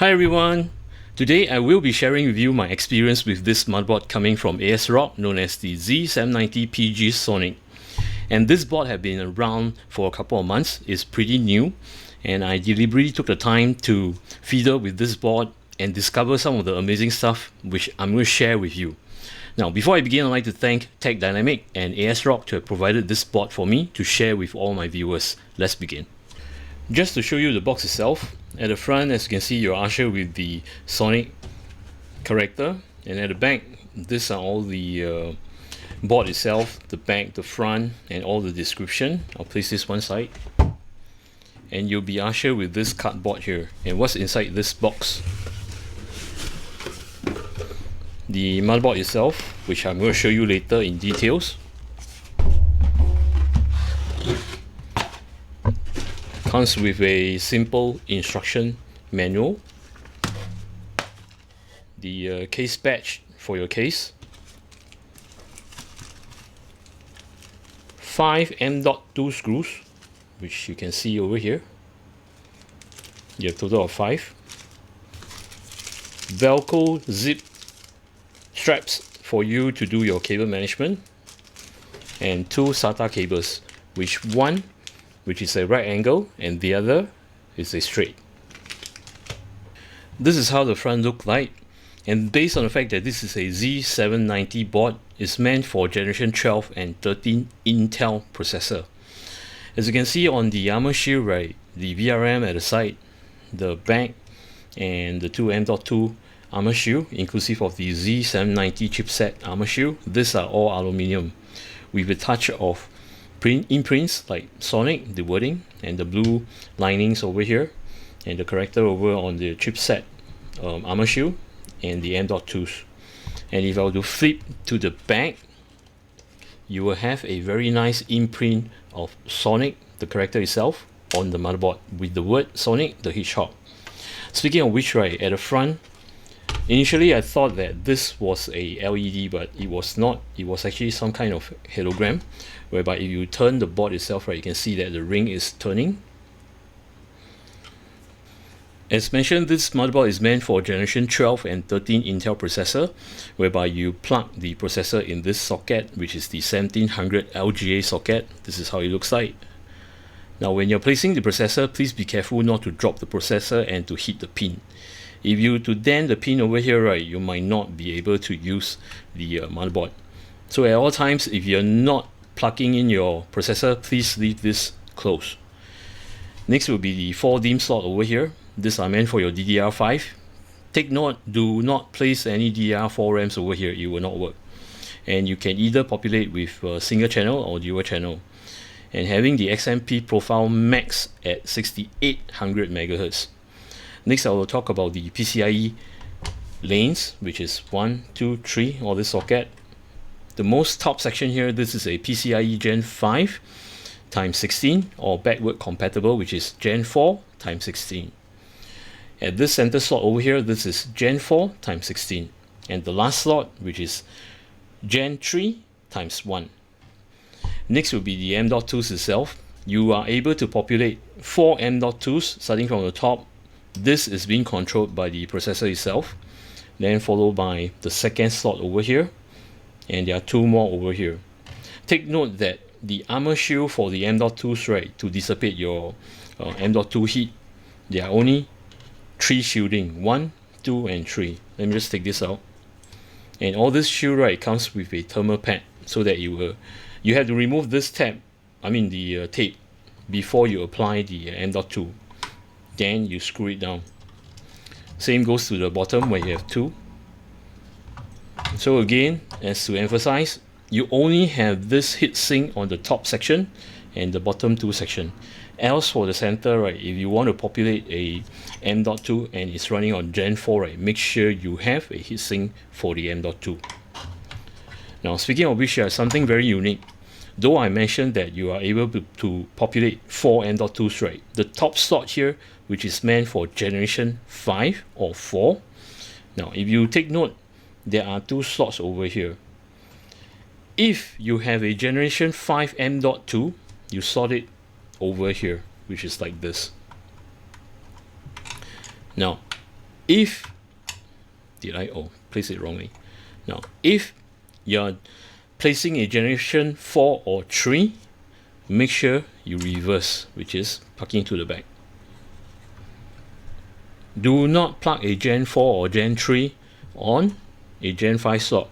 Hi everyone! Today I will be sharing with you my experience with this motherboard coming from ASRock, known as the Z790 PG Sonic. And this board has been around for a couple of months. It's pretty new, and I deliberately took the time to fiddle with this board and discover some of the amazing stuff which I'm going to share with you. Now, before I begin, I'd like to thank Tech Dynamic and ASRock to have provided this board for me to share with all my viewers. Let's begin. Just to show you the box itself, at the front, as you can see, you're ushered with the Sonic character, and at the back, these are all the board itself, the back, the front, and all the description. I'll place this one side, and you'll be ushered with this cardboard here. And what's inside this box? The motherboard itself, which I'm going to show you later in details. Comes with a simple instruction manual, the case badge for your case, 5 M.2 screws, which you can see over here. You have a total of 5. Velcro zip straps for you to do your cable management, and 2 SATA cables, which is a right angle and the other is a straight. This is how the front looks like, and based on the fact that this is a Z790 board, it's meant for generation 12 and 13 Intel processor. As you can see on the armor shield, right, the VRM at the side, the back, and the 2 M.2 armor shield, inclusive of the Z790 chipset armor shield, these are all aluminum with a touch of imprints like Sonic, the wording, and the blue linings over here, and the character over on the chipset armor shield and the M.2s. And if I were to flip to the back, you will have a very nice imprint of Sonic, the character itself, on the motherboard with the word Sonic the Hedgehog. Speaking of which, right, at the front, initially I thought that this was a LED, but it was not. It was actually some kind of hologram, whereby if you turn the board itself, right, you can see that the ring is turning. As mentioned, this motherboard is meant for generation 12 and 13 Intel processor, whereby you plug the processor in this socket, which is the 1700 LGA socket. This is how it looks like. Now, when you're placing the processor, please be careful not to drop the processor and to hit the pin. If you to dent the pin over here, right, you might not be able to use the motherboard. So at all times, if you're not plugging in your processor, please leave this closed. Next will be the 4 DIMM slot over here. These are meant for your DDR5. Take note, do not place any DDR4 RAMs over here, it will not work. And you can either populate with a single channel or dual channel. And having the XMP profile max at 6800 MHz. Next, I will talk about the PCI-E lanes, which is 1, 2, 3, all this socket. The most top section here, this is a PCI-E Gen 5 times 16, or backward compatible, which is Gen 4 times 16. At this center slot over here, this is Gen 4 times 16. And the last slot, which is Gen 3 times 1. Next will be the M.2s itself. You are able to populate 4 M.2s starting from the top. This is being controlled by the processor itself, then followed by the second slot over here, and there are 2 more over here. Take note that the armor shield for the M.2s, right, to dissipate your M.2 heat, there are only 3 shielding, 1, 2, and 3. Let me just take this out. And all this shield, right, comes with a thermal pad, so that you have to remove this tab, the tape, before you apply the M.2. Then you screw it down. Same goes to the bottom where you have 2. So again, as to emphasize, you only have this heatsink on the top section and the bottom 2 section. Else for the center, right, if you want to populate a M.2 and it's running on Gen 4, right, make sure you have a heatsink for the M.2. Now, speaking of which, something very unique. Though I mentioned that you are able to populate 4 M.2s, right, the top slot here, which is meant for generation 5 or 4. Now, if you take note, there are 2 slots over here. If you have a generation 5 M.2, you slot it over here, which is like this. Now, if place it wrongly. Now, if you're placing a generation 4 or 3, make sure you reverse, which is plugging to the back. Do not plug a Gen 4 or Gen 3 on a Gen 5 slot.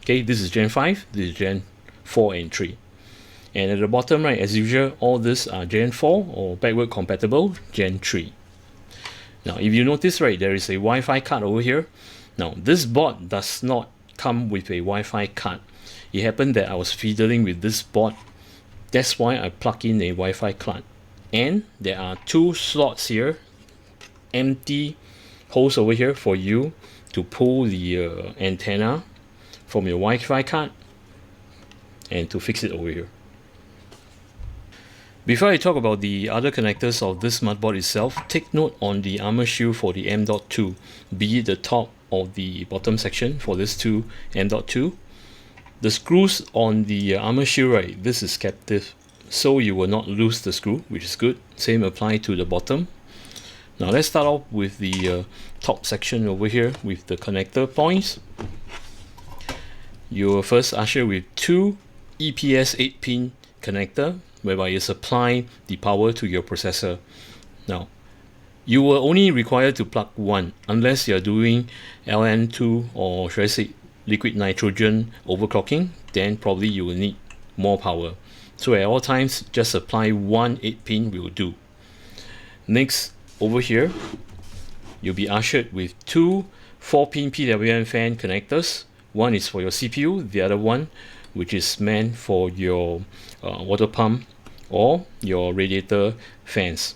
Okay, this is Gen 5, this is Gen 4 and 3. And at the bottom right, as usual, all these are Gen 4 or backward compatible Gen 3. Now, if you notice, right, there is a Wi-Fi card over here. Now, this board does not come with a Wi-Fi card. It happened that I was fiddling with this board. That's why I plug in a Wi-Fi card. And there are 2 slots here, empty holes over here for you to pull the antenna from your Wi-Fi card and to fix it over here. Before I talk about the other connectors of this motherboard itself, take note on the armor shield for the M.2, be it the top or the bottom section for this two M.2. The screws on the armor shield, right, this is captive, so you will not lose the screw, which is good. Same apply to the bottom. Now let's start off with the top section over here with the connector points. You will first usher with 2 EPS 8-pin connector, whereby you supply the power to your processor. Now, you will only require to plug 1 unless you are doing LN2 or should I say liquid nitrogen overclocking, then probably you will need more power. So at all times, just supply 1 8-pin will do. Next, over here, you'll be ushered with 2 4-pin PWM fan connectors. One is for your CPU, the other one which is meant for your water pump or your radiator fans,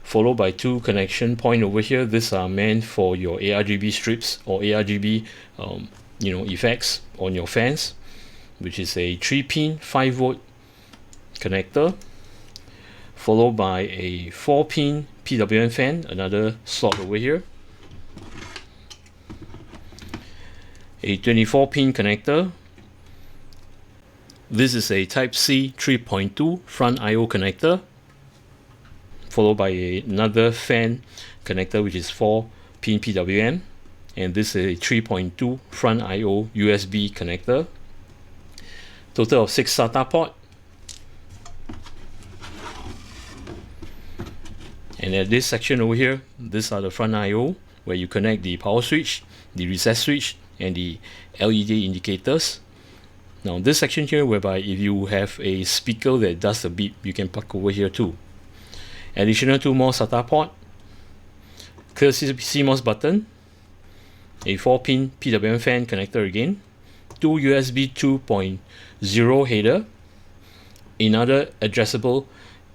followed by 2 connection point over here. These are meant for your ARGB strips or ARGB effects on your fans, which is a 3-pin 5-volt connector, followed by a 4-pin PWM fan, another slot over here, a 24-pin connector. This is a Type-C 3.2 front I/O connector, followed by another fan connector which is 4-pin PWM, and this is a 3.2 front I/O USB connector. Total of 6 SATA port. And at this section over here, these are the front I/O where you connect the power switch, the reset switch, and the LED indicators. Now this section here, whereby if you have a speaker that does the beep, you can plug over here too. Additional 2 more SATA port, clear CMOS button, a 4-pin PWM fan connector again, 2 USB 2.0 header, another addressable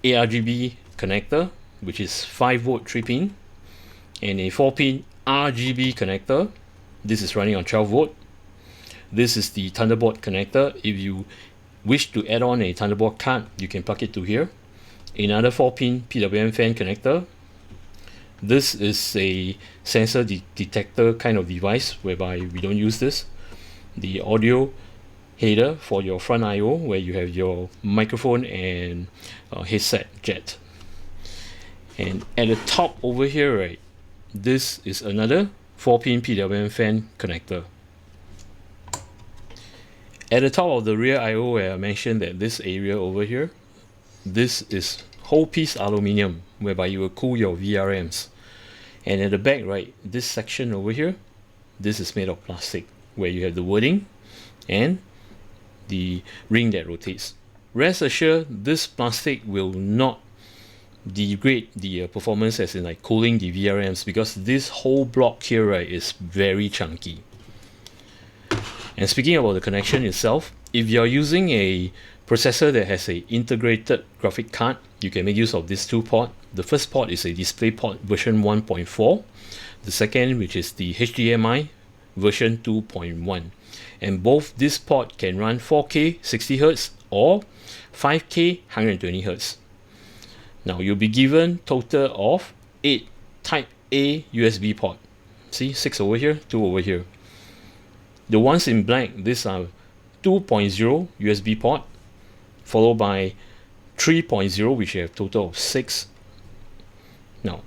ARGB connector, which is 5-volt 3-pin, and a 4-pin RGB connector. This is running on 12-volt. This is the Thunderbolt connector. If you wish to add on a Thunderbolt card, you can plug it to here. Another 4-pin PWM fan connector. This is a sensor detector kind of device whereby we don't use this. The audio header for your front I/O where you have your microphone and headset jet. And at the top over here, right, this is another 4-pin PWM fan connector. At the top of the rear I/O, where I mentioned that this area over here, this is whole piece aluminium, whereby you will cool your VRMs. And at the back, right, this section over here, this is made of plastic, where you have the wording and the ring that rotates. Rest assured, this plastic will not degrade the performance as in like cooling the VRMs, because this whole block here, right, is very chunky. And speaking about the connection itself, if you're using a processor that has a integrated graphic card, you can make use of these 2 ports. The first port is a DisplayPort version 1.4. The second, which is the HDMI version 2.1. And both this port can run 4K 60Hz or 5K 120Hz. Now you'll be given total of 8 Type A USB port. See, 6 over here, 2 over here. The ones in black, these are 2.0 USB port, followed by 3.0, which you have total of 6. Now,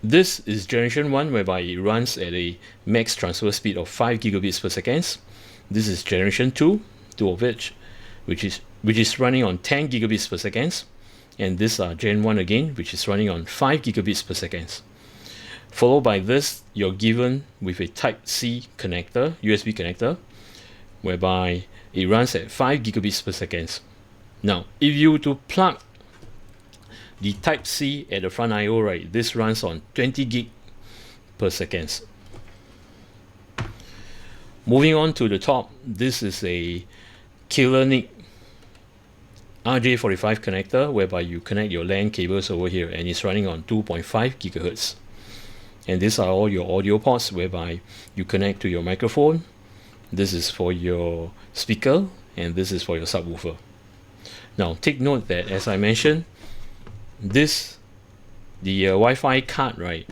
This is generation 1, whereby it runs at a max transfer speed of 5 gigabits per second. This is generation 2 of which is running on 10 gigabits per second, and this are gen 1 again, which is running on 5 gigabits per second. Followed by this, you're given with a type C connector, USB connector, whereby it runs at 5 gigabits per second. Now, if you were to plug the type C at the front I/O, right, this runs on 20 gig per second. Moving on to the top, this is a killer NIC RJ45 connector, whereby you connect your LAN cables over here, and it's running on 2.5 gigahertz. And these are all your audio ports, whereby you connect to your microphone. This is for your speaker, and this is for your subwoofer. Now, take note that, as I mentioned, the Wi-Fi card, right,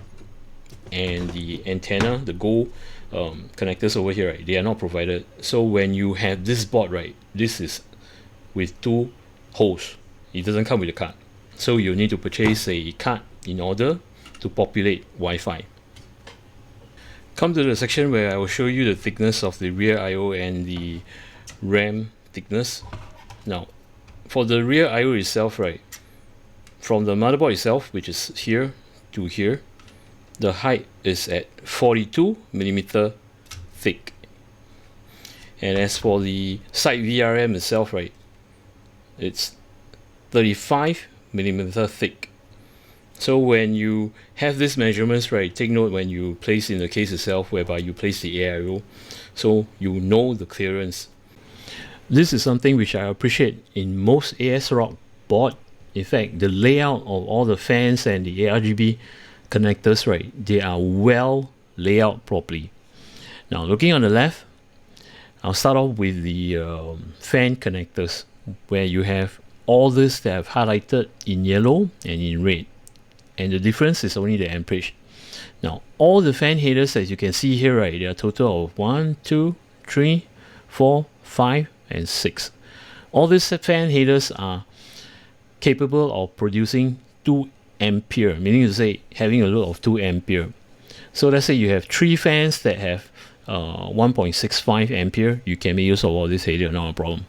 and the antenna, the Go connectors over here, right, they are not provided. So when you have this board, right, this is with 2 holes. It doesn't come with a card. So you need to purchase a card in order to populate Wi-Fi. Come to the section where I will show you the thickness of the rear I/O and the RAM thickness. Now, for the rear I/O itself, right, from the motherboard itself, which is here to here, the height is at 42mm thick. And as for the side VRM itself, right, it's 35mm thick. So when you have these measurements, right, take note when you place in the case itself, whereby you place the ARO, so you know the clearance. This is something which I appreciate in most ASRock board. In fact, the layout of all the fans and the ARGB connectors, right, they are well laid out properly. Now, looking on the left, I'll start off with the fan connectors, where you have all this that I've highlighted in yellow and in red. And the difference is only the amperage. Now, all the fan headers, as you can see here, right, there are a total of 1, 2, 3, 4, 5, and 6. All these fan headers are capable of producing 2 ampere, meaning to say having a load of 2 ampere. So let's say you have 3 fans that have 1.65 ampere, you can make use of all this header, not a problem.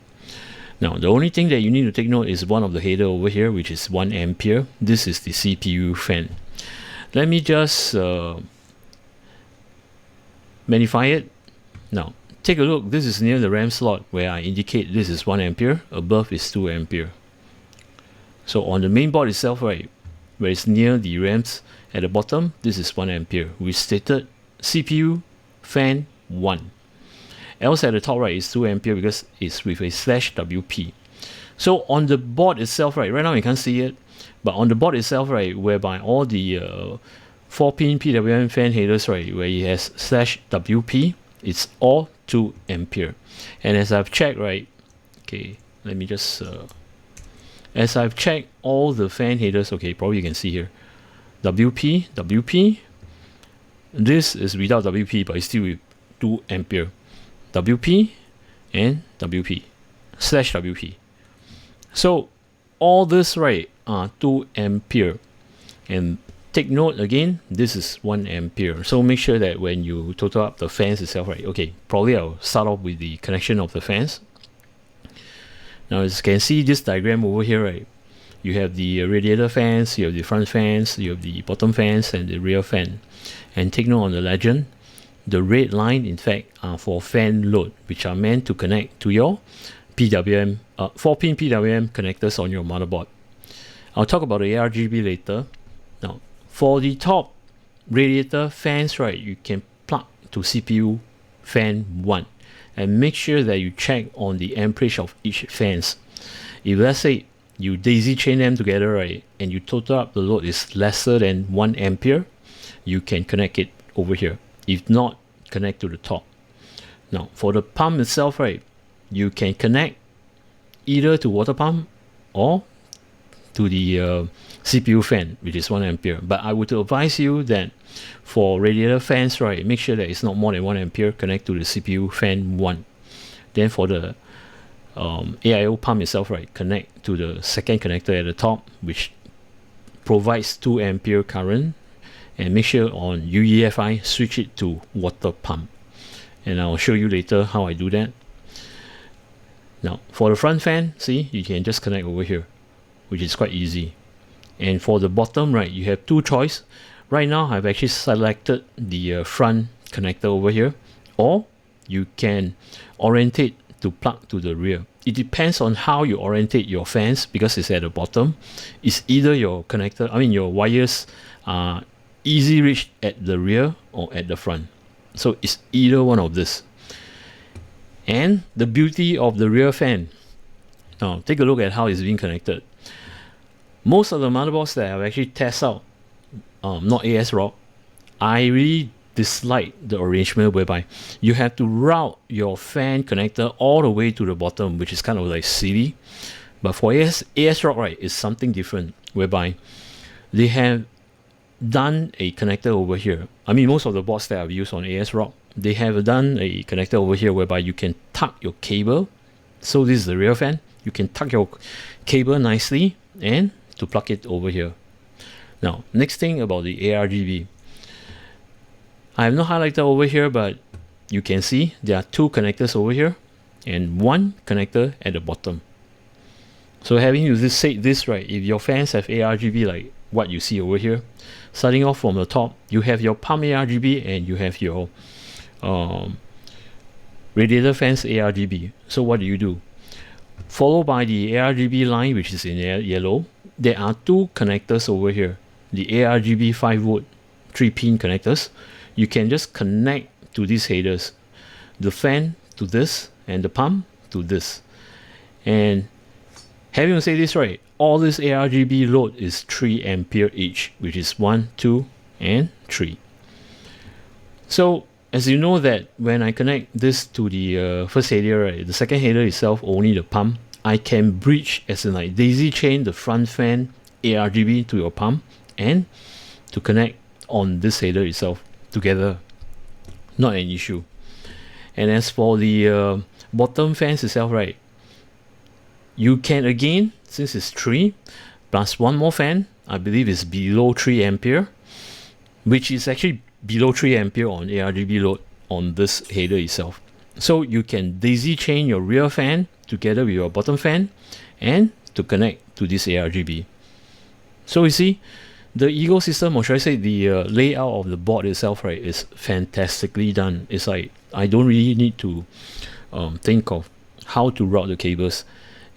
Now, the only thing that you need to take note is one of the header over here, which is 1 ampere. This is the CPU fan. Let me just magnify it. Now, take a look. This is near the RAM slot, where I indicate this is 1 ampere. Above is 2 ampere. So on the main board itself, right, where it's near the RAMs at the bottom, this is 1 ampere. We stated CPU fan 1. Else at the top, right, is 2 ampere because it's with a /WP. So on the board itself, right now you can't see it, but on the board itself, right, whereby all the 4-pin PWM fan headers, right, where it has /WP, it's all 2 ampere. And as I've checked, right, okay, let me just as I've checked all the fan headers, okay, probably you can see here, WP, this is without WP, but it's still with 2 ampere. WP and WP /WP. So all this, right, are 2 ampere. And take note again, this is 1 ampere. So make sure that when you total up the fans itself, right, okay, probably I'll start off with the connection of the fans. Now, as you can see this diagram over here, right, you have the radiator fans, you have the front fans, you have the bottom fans, and the rear fan. And take note on the legend, the red line, in fact, are for fan load, which are meant to connect to your PWM, 4-pin PWM connectors on your motherboard. I'll talk about the ARGB later. Now, for the top radiator fans, right, you can plug to CPU fan 1, and make sure that you check on the amperage of each fans. If let's say you daisy chain them together, right, and you total up the load is lesser than 1 ampere, you can connect it over here. If not, connect to the top. Now, for the pump itself, right, you can connect either to water pump or to the CPU fan, which is 1 ampere. But I would advise you that for radiator fans, right, make sure that it's not more than 1 ampere, connect to the CPU fan 1. Then for the AIO pump itself, right, connect to the second connector at the top, which provides 2 ampere current. and make sure on UEFI switch it to water pump, and I'll show you later how I do that. Now for the front fan, see, you can just connect over here, which is quite easy. And for the bottom, right, you have two choices. Right now I've actually selected the front connector over here, or you can orientate to plug to the rear. It depends on how you orientate your fans, because it's at the bottom. It's either your connector, your wires are easy reach at the rear or at the front. So it's either one of this. And the beauty of the rear fan, now take a look at how it's being connected. Most of the motherboards that I've actually tested out, not ASRock, I really dislike the arrangement whereby you have to route your fan connector all the way to the bottom, which is kind of like silly. But for ASRock, right, it's something different, whereby they have done a connector over here. Most of the boards that I've used on ASRock, they have done a connector over here whereby you can tuck your cable. So this is the rear fan. You can tuck your cable nicely and to plug it over here. Now, next thing about the ARGB. I have not highlighted over here, but you can see there are two connectors over here and one connector at the bottom. So having you said this, right, if your fans have ARGB like what you see over here, starting off from the top, you have your pump ARGB and you have your radiator fans ARGB. So what do? Followed by the ARGB line, which is in yellow, there are two connectors over here, the ARGB 5V 3-pin connectors. You can just connect to these headers, the fan to this and the pump to this. And having said this, right, all this ARGB load is 3 ampere each, which is 1, 2 and 3. So as you know that when I connect this to the first header, right, the second header itself, only the pump, I can bridge, as in like daisy chain, the front fan ARGB to your pump and to connect on this header itself together. Not an issue. And as for the bottom fans itself, right, you can again, since it's 3 plus one more fan, I believe is below 3 ampere, which is actually below 3 ampere on ARGB load on this header itself. So you can daisy chain your rear fan together with your bottom fan and to connect to this ARGB. So you see, the ecosystem, or should I say the layout of the board itself, right, is fantastically done. It's like I don't really need to think of how to route the cables.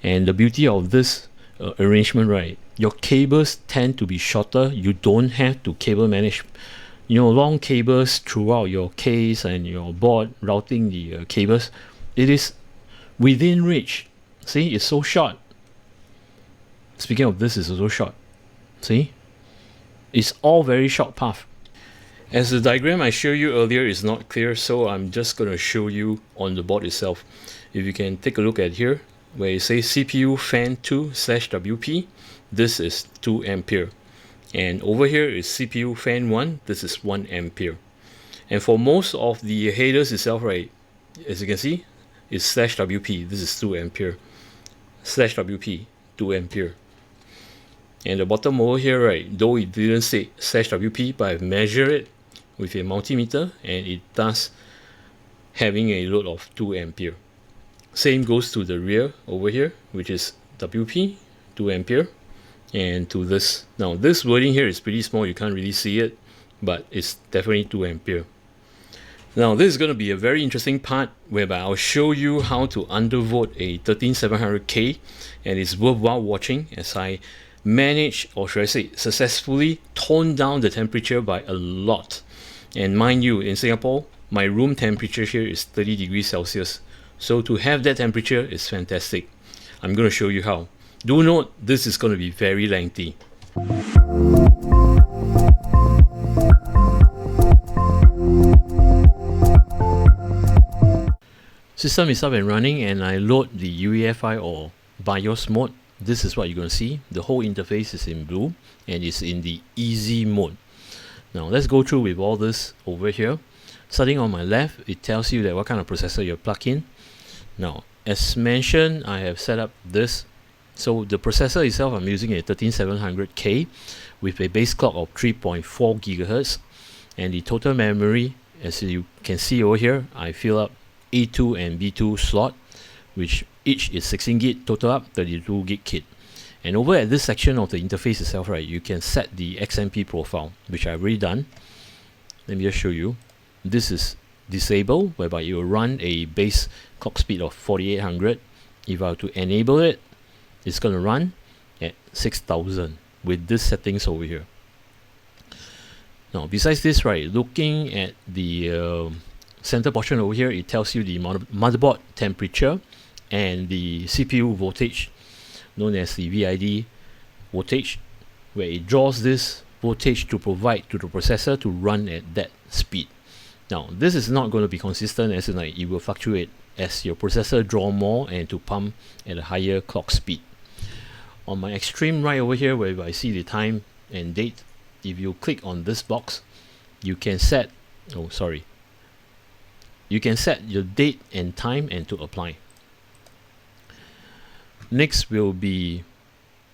And the beauty of this arrangement, right, your cables tend to be shorter. You don't have to cable manage long cables throughout your case and your board, routing the cables. It is within reach. See, it's so short. Speaking of this, is also short. See, it's all very short path. As the diagram I showed you earlier is not clear, so I'm just going to show you on the board itself. If you can take a look at here, where it says CPU fan 2/WP, this is 2 ampere. And over here is CPU fan 1, this is 1 ampere. And for most of the headers itself, right, as you can see, is /WP, this is 2 ampere. /WP, 2 ampere. And the bottom over here, right, though it didn't say /WP, but I've measured it with a multimeter and it does having a load of 2 ampere. Same goes to the rear over here, which is WP, 2 ampere. And to this, now this wording here is pretty small, you can't really see it, but it's definitely 2 ampere. Now this is going to be a very interesting part whereby I'll show you how to undervolt a 13700K, and it's worthwhile watching as I manage, or should I say successfully tone down the temperature by a lot. And mind you, in Singapore, my room temperature here is 30 degrees Celsius. So to have that temperature is fantastic. I'm going to show you how. Do note, this is going to be very lengthy. System is up and running and I load the UEFI or BIOS mode. This is what you're going to see. The whole interface is in blue and it's in the easy mode. Now let's go through with all this over here. Starting on my left, it tells you that what kind of processor you're plugged in. Now, as mentioned, I have set up this. So the processor itself, I'm using a 13700K with a base clock of 3.4 gigahertz, and the total memory, as you can see over here, I fill up A2 and B2 slot, which each is 16 gig, total up 32 gig kit. And over at this section of the interface itself, right, you can set the XMP profile, which I've already done. Let me just show you. This is disabled, whereby it will run a base clock speed of 4800. If I were to enable it, it's going to run at 6000 with these settings over here. Now, besides this, right, looking at the center portion over here, it tells you the motherboard temperature and the CPU voltage, known as the VID voltage, where it draws this voltage to provide to the processor to run at that speed. Now, this is not going to be consistent, as in like it will fluctuate as your processor draw more and to pump at a higher clock speed. On my extreme right over here, where I see the time and date, if you click on this box, you can set, you can set your date and time and to apply. Next will be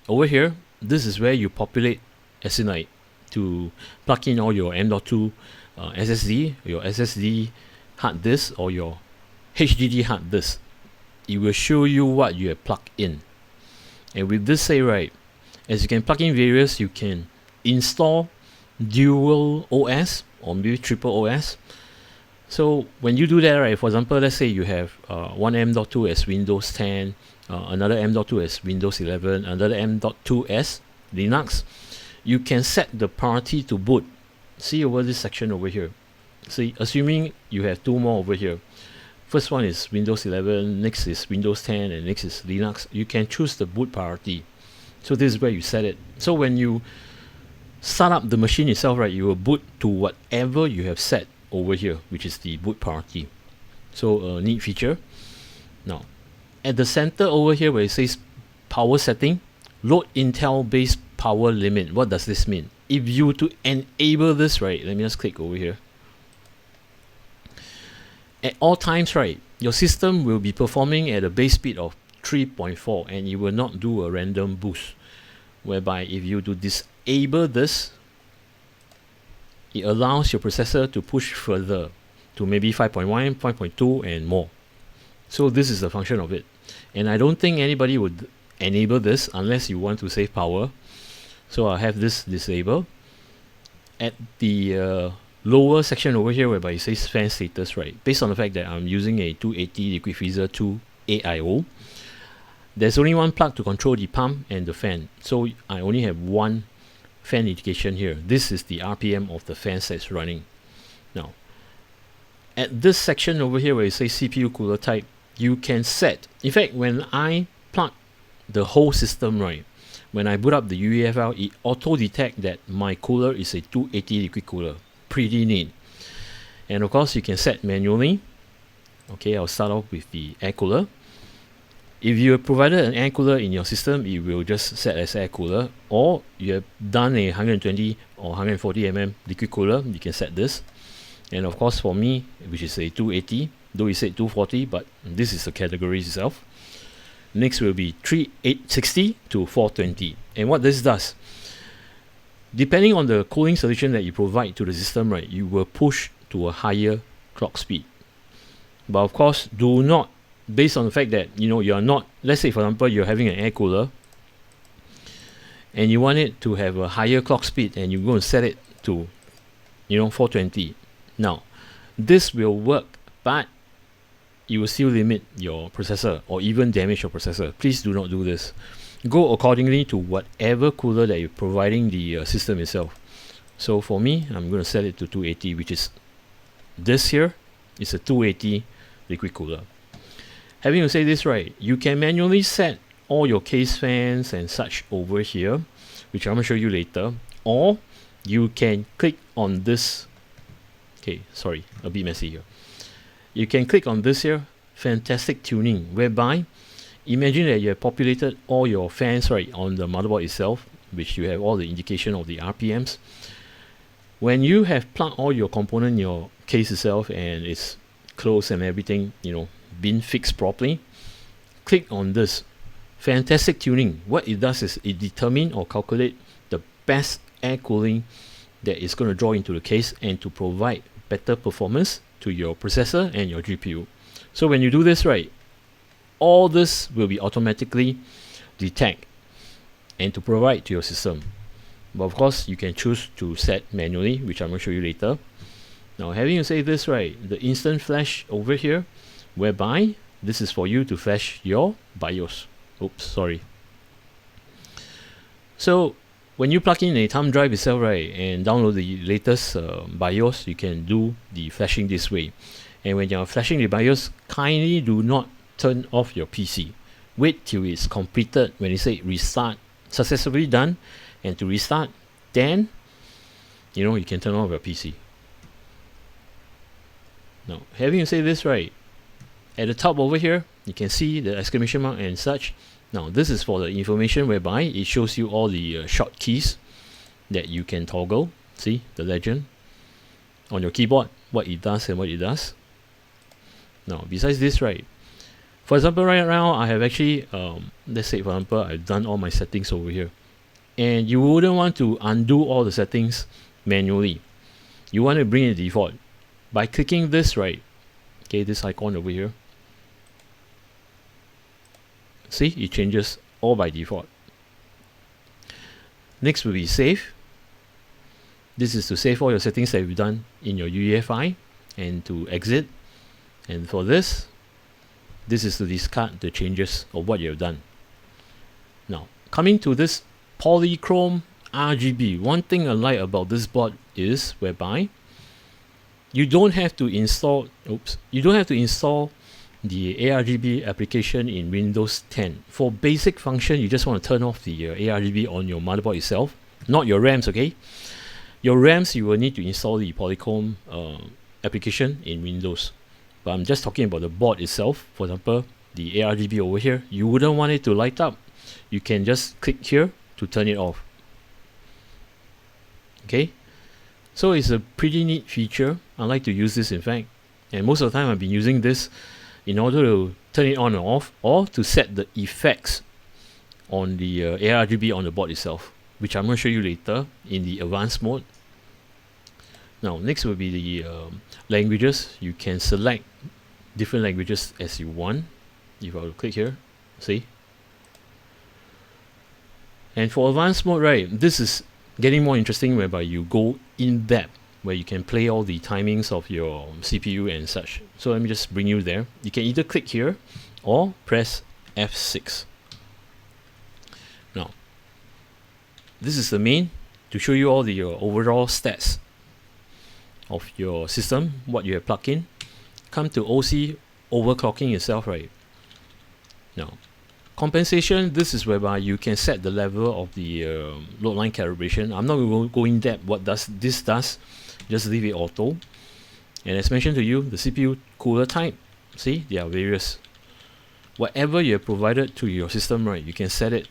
over here. This is where you populate, as in like to plug in all your M.2 SSD, your SSD hard disk, or your HDD hard disk. It will show you what you have plugged in. And with this say, right, as you can plug in various, you can install dual OS or maybe triple OS. So when you do that, right, for example, let's say you have one M.2 as Windows 10, another M.2 as Windows 11, another M.2 as Linux, you can set the priority to boot. See over this section over here. See, assuming you have two more over here. First one is Windows 11, next is Windows 10, and next is Linux. You can choose the boot priority. So this is where you set it. So when you start up the machine itself, right, you will boot to whatever you have set over here, which is the boot priority. So a neat feature. Now, at the center over here where it says power setting, load Intel based power limit. What does this mean? If you to enable this, right, let me just click over here. At all times, right, your system will be performing at a base speed of 3.4 and it will not do a random boost. Whereby if you to disable this, it allows your processor to push further to maybe 5.1, 5.2 and more. So this is the function of it. And I don't think anybody would enable this unless you want to save power. So I'll have this disabled. At the lower section over here whereby it says fan status, right, based on the fact that I'm using a 280 liquid freezer 2 AIO, there's only one plug to control the pump and the fan. So I only have one fan indication here. This is the RPM of the fans that's running. Now, at this section over here where it says CPU cooler type, you can set, in fact, when I plug the whole system, right, when I boot up the UEFI, it auto detect that my cooler is a 280 liquid cooler. Pretty neat. And of course, you can set manually. Okay, I'll start off with the air cooler. If you have provided an air cooler in your system, it will just set as air cooler. Or you have done a 120 or 140 mm liquid cooler, you can set this. And of course, for me, which is a 280, though it said 240, but this is the category itself. Next will be 3860 to 420. And what this does, depending on the cooling solution that you provide to the system, right, you will push to a higher clock speed. But of course, do not, based on the fact that, you know, you're not, let's say for example, you're having an air cooler and you want it to have a higher clock speed and you're going to set it to, you know, 420. Now, this will work, but you will still limit your processor or even damage your processor. Please do not do this. Go accordingly to whatever cooler that you're providing the system itself. So for me, I'm going to set it to 280, which is this here is a 280 liquid cooler. Having to say this, right, you can manually set all your case fans and such over here, which I'm going to show you later, or you can click on this. Okay, sorry, a bit messy here. You can click on this here, fantastic tuning, whereby imagine that you have populated all your fans, right, on the motherboard itself, which you have all the indication of the RPMs. When you have plugged all your component in your case itself and it's closed and everything, you know, been fixed properly, click on this fantastic tuning. What it does is it determine or calculate the best air cooling that is going to draw into the case and to provide better performance to your processor and your GPU. So when you do this, right, all this will be automatically detect and to provide to your system. But of course, you can choose to set manually, which I'm going to show you later. Now, having to say this, right, the instant flash over here, whereby this is for you to flash your BIOS. Oops, sorry. So when you plug in a thumb drive itself, right, and download the latest BIOS, you can do the flashing this way. And when you're flashing the BIOS, kindly do not turn off your PC. Wait till it's completed. When you say restart, successfully done, and to restart, then you can turn off your PC. Now, having to say this, right, at the top over here, you can see the exclamation mark and such. Now, this is for the information whereby it shows you all the short keys that you can toggle. See the legend on your keyboard, what it does and what it does. Now, besides this, right, for example, right now I have actually, let's say for example, I've done all my settings over here, and you wouldn't want to undo all the settings manually. You want to bring it default by clicking this, right? Okay, this icon over here. See, it changes all by default. Next will be save. This is to save all your settings that you've done in your UEFI and to exit. And for this is to discard the changes of what you've done. Now, coming to this Polychrome RGB, one thing I like about this board is whereby you don't have to install the ARGB application in Windows 10. For basic function, you just want to turn off the ARGB on your motherboard itself, not your RAMs, okay? Your RAMs, you will need to install the Polychrome application in Windows. But I'm just talking about the board itself. For example, the ARGB over here, you wouldn't want it to light up. You can just click here to turn it off. Okay? So it's a pretty neat feature. I like to use this, in fact. And most of the time I've been using this in order to turn it on and off, or to set the effects on the ARGB on the board itself, which I'm going to show you later in the advanced mode. Now, next will be the languages. You can select different languages as you want. If I will click here, see. And for advanced mode, right, this is getting more interesting, whereby you go in depth, where you can play all the timings of your CPU and such. So let me just bring you there. You can either click here or press F6. Now, this is the main to show you all the overall stats of your system, what you have plugged in. Come to OC overclocking itself, right? Now, compensation, this is whereby you can set the level of the load line calibration. I'm not going to go in depth what this does. Just leave it auto. And as mentioned to you, the CPU cooler type, see, there are various. Whatever you have provided to your system, right, you can set it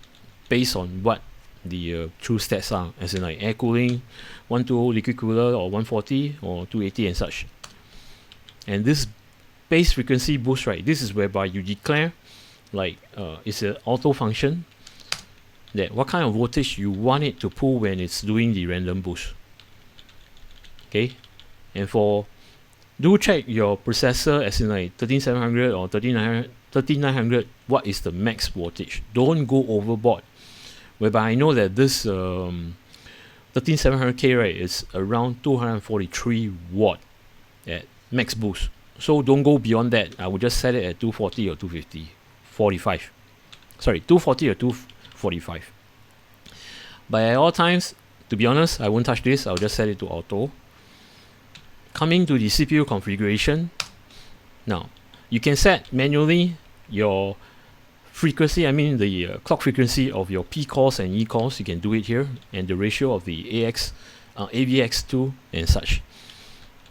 based on what the true stats are, as in like air cooling, 120 liquid cooler, or 140 or 280 and such. And this base frequency boost, right, this is whereby you declare, like it's an auto function, that what kind of voltage you want it to pull when it's doing the random boost. Okay, and do check your processor, as in like 13700 or 3900, what is the max voltage. Don't go overboard, whereby I know that this 13700K, right, is around 243 watt at max boost. So don't go beyond that. I would just set it at 240 or 245. Sorry, 240 or 245. But at all times, to be honest, I won't touch this. I'll just set it to auto. Coming to the CPU configuration, now you can set manually your frequency, I mean the clock frequency of your P cores and E cores. You can do it here, and the ratio of the AVX2 and such.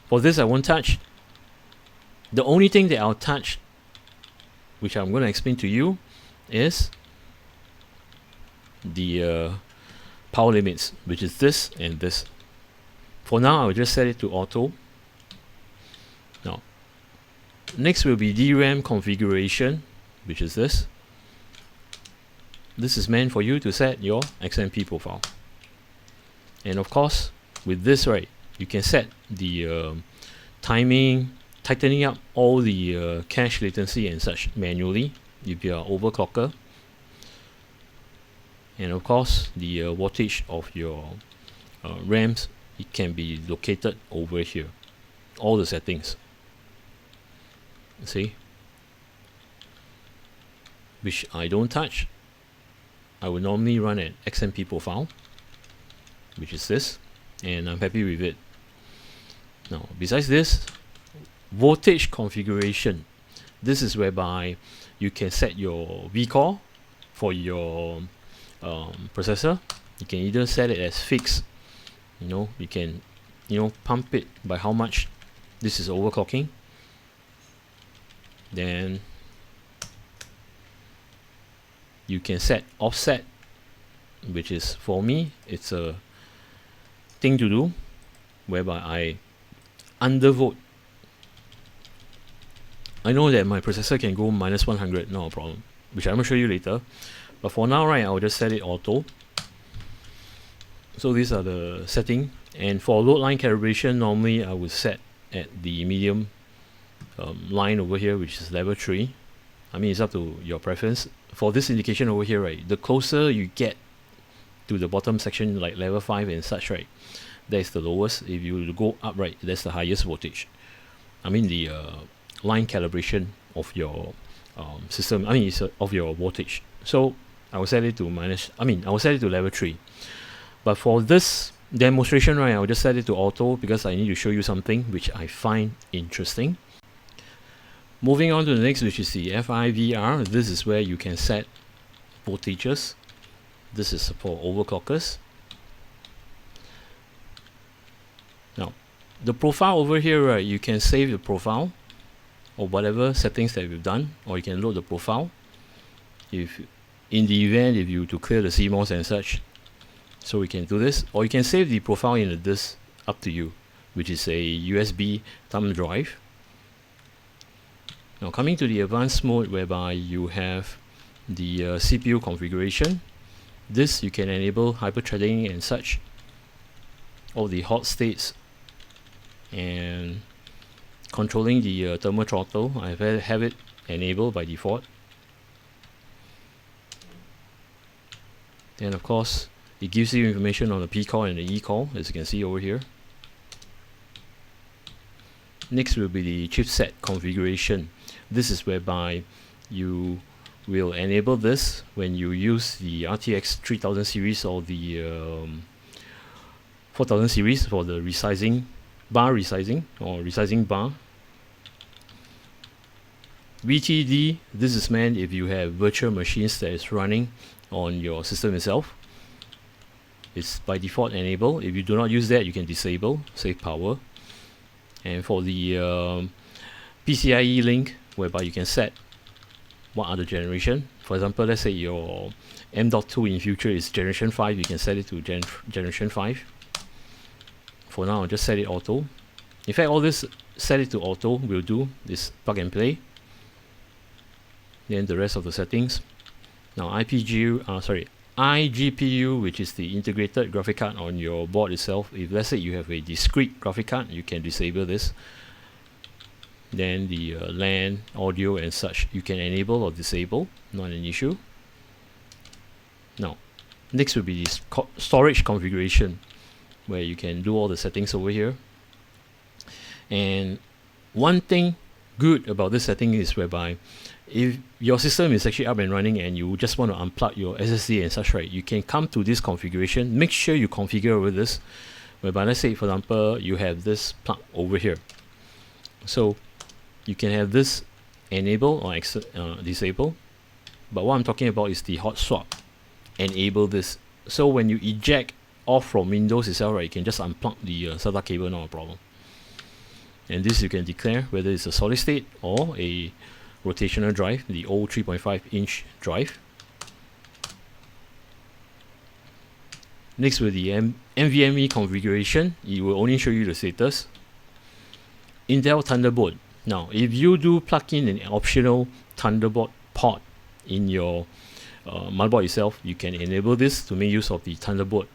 For this, I won't touch. The only thing that I'll touch, which I'm going to explain to you, is the power limits, which is this and this. For now, I'll just set it to auto. Now, next will be DRAM configuration, which is this. This is meant for you to set your XMP profile. And of course, with this, right, you can set the timing, tightening up all the cache latency and such manually if you are overclocker. And of course, the wattage of your RAMs, it can be located over here. All the settings. See? Which I don't touch. I would normally run an XMP profile, which is this, and I'm happy with it. Now, besides this, voltage configuration. This is whereby you can set your vcore for your processor. You can either set it as fixed, you can pump it by how much this is overclocking. Then you can set offset, which is, for me, it's a thing to do whereby I undervolt. I know that my processor can go -100, no problem, which I'm going to show you later. But for now, right, I'll just set it auto. So these are the settings. And for load line calibration, normally I would set at the medium line over here, which is level 3. I mean, it's up to your preference. For this indication over here, right, the closer you get to the bottom section, like level 5 and such, right, that's the lowest. If you go up, right, that's the highest voltage. I mean, the line calibration of your system, I mean, it's of your voltage. So I will set it to I will set it to level 3. But for this demonstration, right, I'll just set it to auto because I need to show you something which I find interesting. Moving on to the next, which is the FIVR. This is where you can set voltages. This is for overclockers. Now, the profile over here, right, you can save the profile or whatever settings that we've done, or you can load the profile if in the event if you to clear the CMOS and such. So we can do this, or you can save the profile in a disk, up to you, which is a USB thumb drive. Now coming to the advanced mode, whereby you have the CPU configuration. This you can enable hyper-threading and such, all the hot states, and controlling the thermal throttle. I have it enabled by default. And of course, it gives you information on the P call and the E call, as you can see over here. Next will be the chipset configuration. This is whereby you will enable this when you use the RTX 3000 series or the 4000 series for the resizing bar, resizing bar. VTD, this is meant if you have virtual machines that is running on your system itself. It's by default enabled. If you do not use that, you can disable, save power. And for the PCI-E link, whereby you can set what other generation. For example, let's say your M.2 in future is generation 5, you can set it to generation 5. For now, I'll just set it auto. In fact, all this set it to auto will do is plug and play. Then the rest of the settings. Now iGPU, which is the integrated graphic card on your board itself. If let's say you have a discrete graphic card, you can disable this. Then the LAN, audio and such, you can enable or disable, not an issue. Now, next will be the storage configuration, where you can do all the settings over here. And one thing good about this setting is whereby if your system is actually up and running and you just want to unplug your SSD and such, right, you can come to this configuration. Make sure you configure over this, whereby let's say for example you have this plug over here, so you can have this enable or disable. But what I'm talking about is the hot swap. Enable this, so when you eject off from Windows itself, right, you can just unplug the SATA cable, not a problem. And this you can declare whether it's a solid state or a rotational drive, the old 3.5 inch drive. Next with the NVMe configuration, it will only show you the status. Intel Thunderbolt. Now, if you do plug in an optional Thunderbolt port in your motherboard itself, you can enable this to make use of the Thunderbolt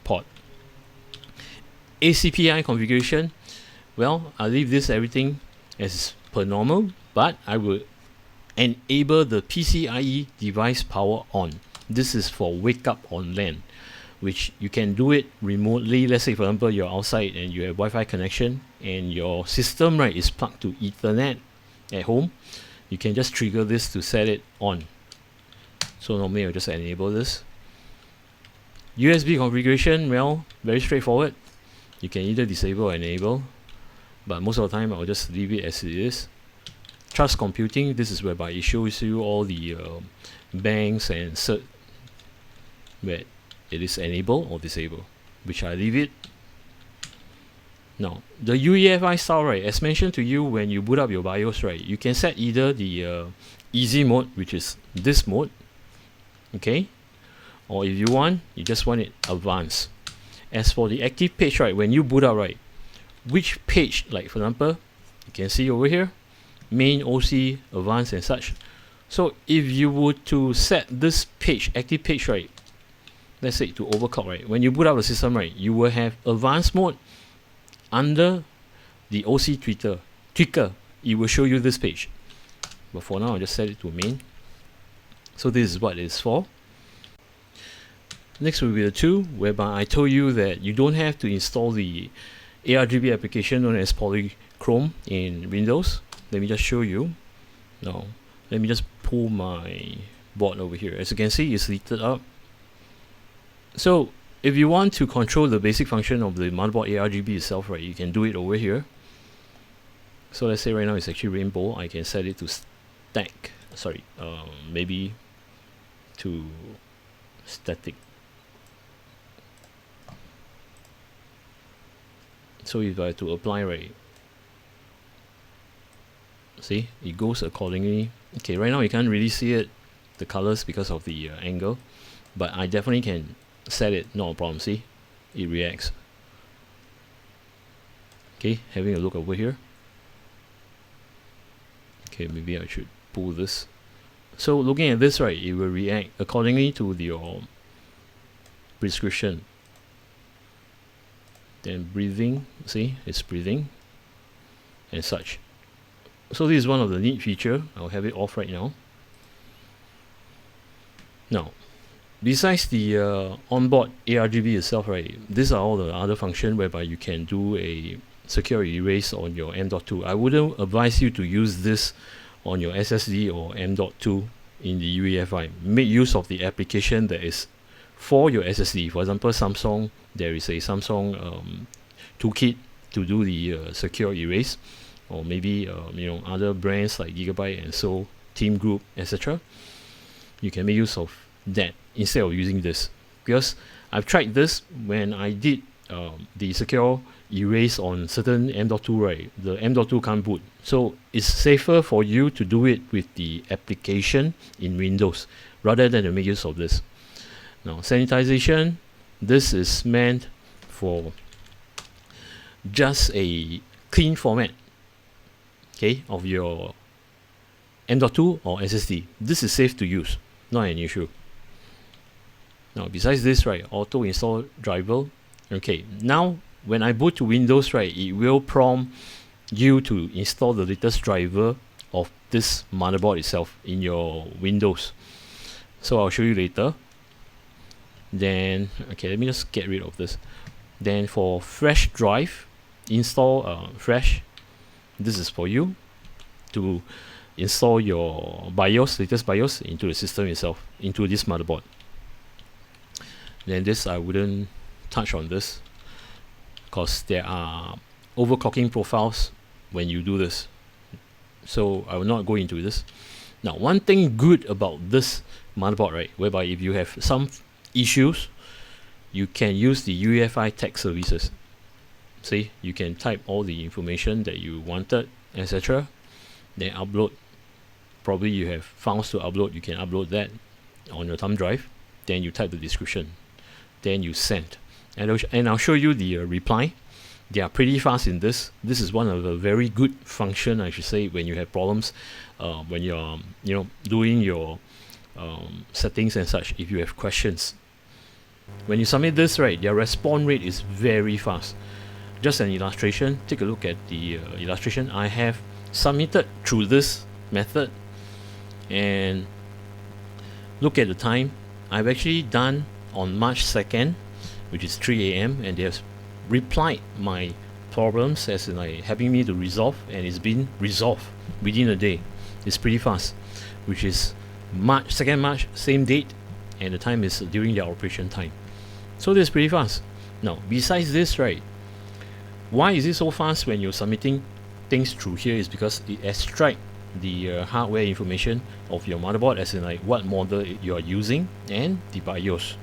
port. ACPI configuration, well, I'll leave this everything as per normal, but I will enable the PCI-E device power on. This is for wake up on LAN, which you can do it remotely. Let's say for example you're outside and you have Wi-Fi connection and your system, right, is plugged to Ethernet at home. You can just trigger this to set it on. So normally I'll just enable this. USB configuration, well, very straightforward. You can either disable or enable, but most of the time I'll just leave it as it is. Trust computing, this is whereby it shows you all the banks and cert where it is enabled or disabled, which I leave it. Now, the UEFI style, right, as mentioned to you, when you boot up your BIOS, right, you can set either the easy mode, which is this mode, okay, or if you want, you just want it advanced. As for the active page, right, when you boot up, right, which page, like for example, you can see over here, main, OC, advanced and such. So if you were to set this page, active page, right, let's say to overclock, right, when you boot up the system, right, you will have advanced mode. Under the OC Tweaker, it will show you this page. But for now, I'll just set it to main. So this is what it's for. Next will be the tool, whereby I told you that you don't have to install the ARGB application known as Polychrome in Windows. Let me just show you. Now, let me just pull my board over here. As you can see, it's lit up. So if you want to control the basic function of the motherboard ARGB itself, right, you can do it over here. So let's say right now it's actually rainbow. I can set it to stack. Sorry, maybe to static. So if I have to apply, right, see, it goes accordingly. Okay, right now you can't really see it, the colors, because of the angle, but I definitely can set it, not a problem. See, it reacts. Okay, having a look over here. Okay, maybe I should pull this. So looking at this, right, it will react accordingly to your prescription. Then breathing, see, it's breathing and such. So this is one of the neat feature. I'll have it off right now. Now, besides the onboard ARGB itself, right, these are all the other functions whereby you can do a secure erase on your M.2. I wouldn't advise you to use this on your SSD or M.2 in the UEFI. Make use of the application that is for your SSD. For example, Samsung, there is a Samsung toolkit to do the secure erase, or maybe you know, other brands like Gigabyte and so, Team Group, etc. You can make use of that instead of using this, because I've tried this when I did the secure erase on certain M.2, right, the M.2 can't boot. So it's safer for you to do it with the application in Windows rather than to make use of this. Now, sanitization, this is meant for just a clean format, okay, of your M.2 or SSD. This is safe to use, not an issue. Now, besides this, right, auto install driver. Okay, now when I boot to Windows, right, it will prompt you to install the latest driver of this motherboard itself in your Windows. So I'll show you later. Then, okay, let me just get rid of this. Then for fresh drive, install fresh. This is for you to install your BIOS, latest BIOS, into the system itself, into this motherboard. Then this, I wouldn't touch on this because there are overclocking profiles when you do this, so I will not go into this. Now, one thing good about this motherboard, right, whereby if you have some issues, you can use the UEFI Tech services. See, you can type all the information that you wanted, etc. Then upload. Probably you have files to upload, you can upload that on your thumb drive. Then you type the description, then you send, and I'll show you the reply. They are pretty fast in this. This is one of the very good function, I should say, when you have problems when you're doing your settings and such. If you have questions, when you submit this, right, their response rate is very fast. just an illustration. Take a look at the illustration. I have submitted through this method, and look at the time. I've actually done on March 2nd, which is 3 AM, and they have replied my problems as in like helping me to resolve, and it's been resolved within a day. It's pretty fast, which is March 2nd March, same date, and the time is during their operation time. So this is pretty fast. Now besides this, right, why is it so fast when you're submitting things through here is because it extracts the hardware information of your motherboard, as in like what model you are using and the BIOS.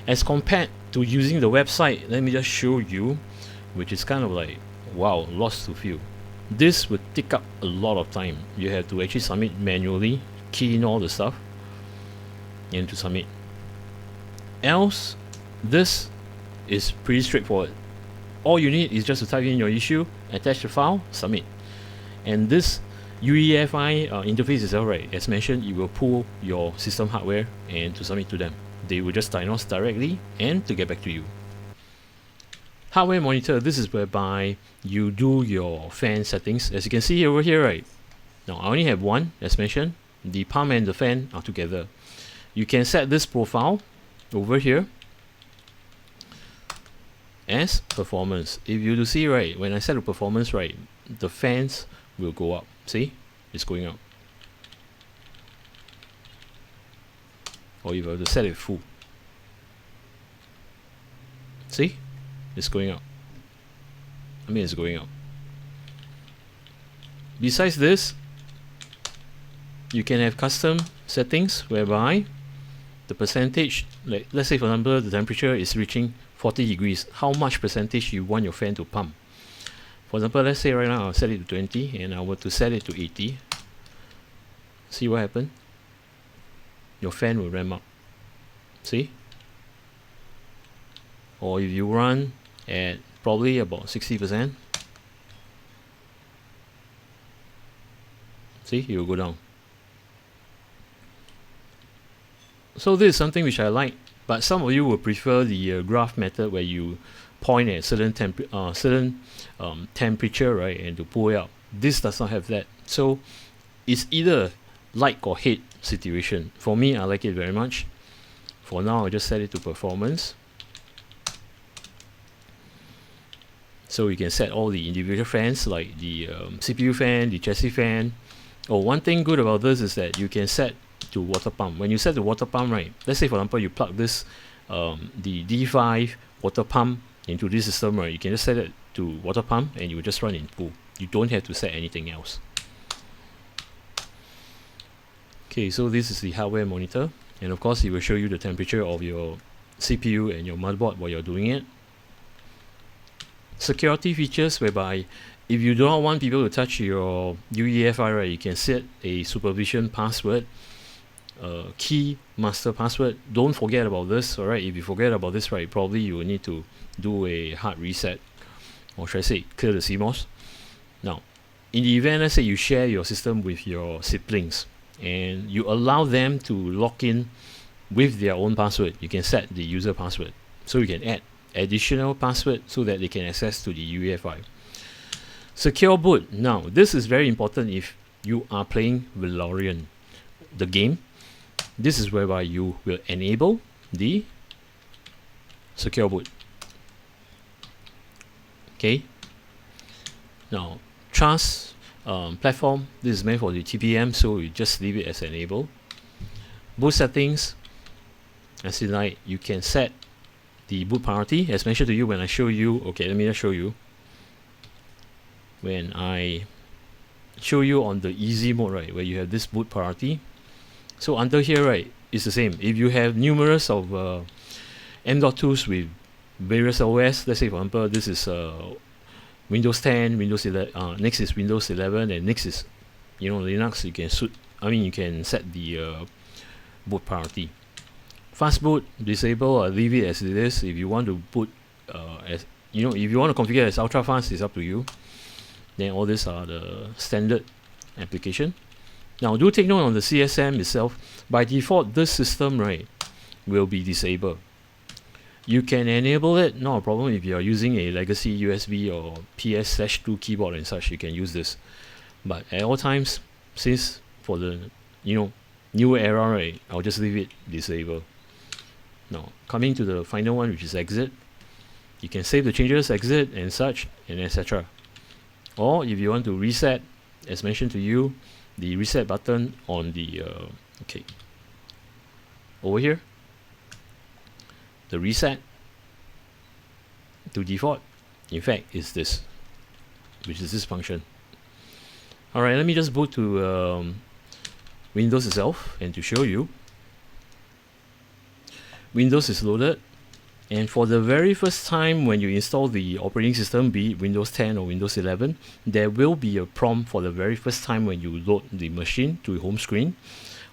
As compared to using the website, let me just show you, which is kind of like, wow, lost to feel. This would take up a lot of time. You have to actually submit manually, key in all the stuff, and to submit. Else, this is pretty straightforward. All you need is just to type in your issue, attach the file, submit. And this UEFI interface is alright. As mentioned, it will pull your system hardware and to submit to them. They will just diagnose directly and to get back to you. Hardware monitor, this is whereby you do your fan settings. As you can see over here, right? Now I only have one, as mentioned. The pump and the fan are together. You can set this profile over here as performance. If you do see, right, when I set the performance, right, the fans will go up. See, it's going up. Or if I were to set it full, see, it's going up. I mean, it's going up. Besides this, you can have custom settings whereby the percentage, like let's say for example the temperature is reaching 40 degrees, how much percentage you want your fan to pump. For example, let's say right now I'll set it to 20 and I were to set it to 80. See what happened? Your fan will ramp up. See? Or if you run at probably about 60%, see, it will go down. So this is something which I like, but some of you will prefer the graph method where you point at certain temperature, right, and to pull it out. This does not have that. So it's either like or hate situation. For me, I like it very much. For now, I'll just set it to performance. So you can set all the individual fans, like the CPU fan, the chassis fan. Oh, one thing good about this is that you can set to water pump. When you set the water pump, right, let's say for example you plug this the D5 water pump into this system, right, you can just set it to water pump and you will just run in pool. You don't have to set anything else. Okay, so this is the hardware monitor, and of course it will show you the temperature of your CPU and your motherboard while you're doing it. Security features whereby if you do not want people to touch your UEFI, right, you can set a supervision password, key master password. Don't forget about this, alright? If you forget about this, right, probably you will need to do a hard reset, or should I say clear the CMOS. Now, in the event, let's say you share your system with your siblings and you allow them to log in with their own password, you can set the user password. So you can add additional password so that they can access to the UEFI. Secure boot. Now, this is very important if you are playing Valorant, the game. This is whereby you will enable the secure boot. Okay. Now, trust platform. This is meant for the TPM, so you just leave it as enable. Boot settings. As in, like, you can set the boot priority, as mentioned to you when I show you. Okay, let me just show you. When I show you on the easy mode, right, where you have this boot priority. So under here, right, it's the same. If you have numerous of M.2s with various OS, let's say for example this is Windows 10, Windows 11, next is Windows 11, and next is, you know, Linux. You can you can set the boot priority. Fast boot, disable or leave it as it is. If you want to boot as, you know, if you want to configure as ultra fast, it's up to you. Then all these are the standard application. Now do take note on the CSM itself. By default, this system, right, will be disabled. You can enable it, not a problem. If you are using a legacy USB or PS/2 keyboard and such, you can use this. But at all times, since for the new era, right, I'll just leave it disabled. Now coming to the final one, which is exit, you can save the changes, exit and such, and etc. Or if you want to reset, as mentioned to you, the reset button on the over here, the reset to default, in fact, is this, which is this function. Alright, let me just boot to Windows itself, and to show you, Windows is loaded, and for the very first time when you install the operating system, be it Windows 10 or Windows 11, there will be a prompt for the very first time when you load the machine to home screen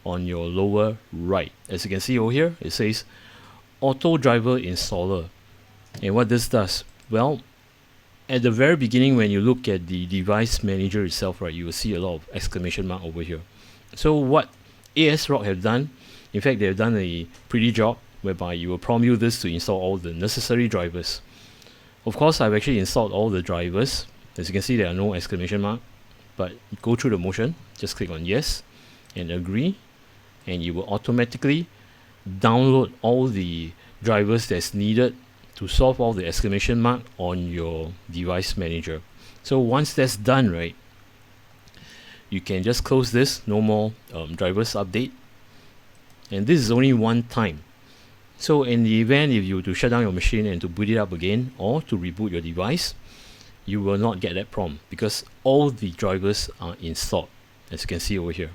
on your lower right. As you can see over here, it says Auto Driver Installer. And what this does, well, at the very beginning when you look at the device manager itself, right, you will see a lot of exclamation mark over here. So what ASRock have done, in fact, they have done a pretty job whereby you will prompt you this to install all the necessary drivers. Of course, I've actually installed all the drivers. As you can see, there are no exclamation mark, but go through the motion, just click on yes and agree, and you will automatically download all the drivers that's needed to solve all the exclamation mark on your device manager. So once that's done, right, you can just close this, no more drivers update, and this is only one time. So in the event if you were to shut down your machine and to boot it up again, or to reboot your device, you will not get that prompt because all the drivers are installed, as you can see over here.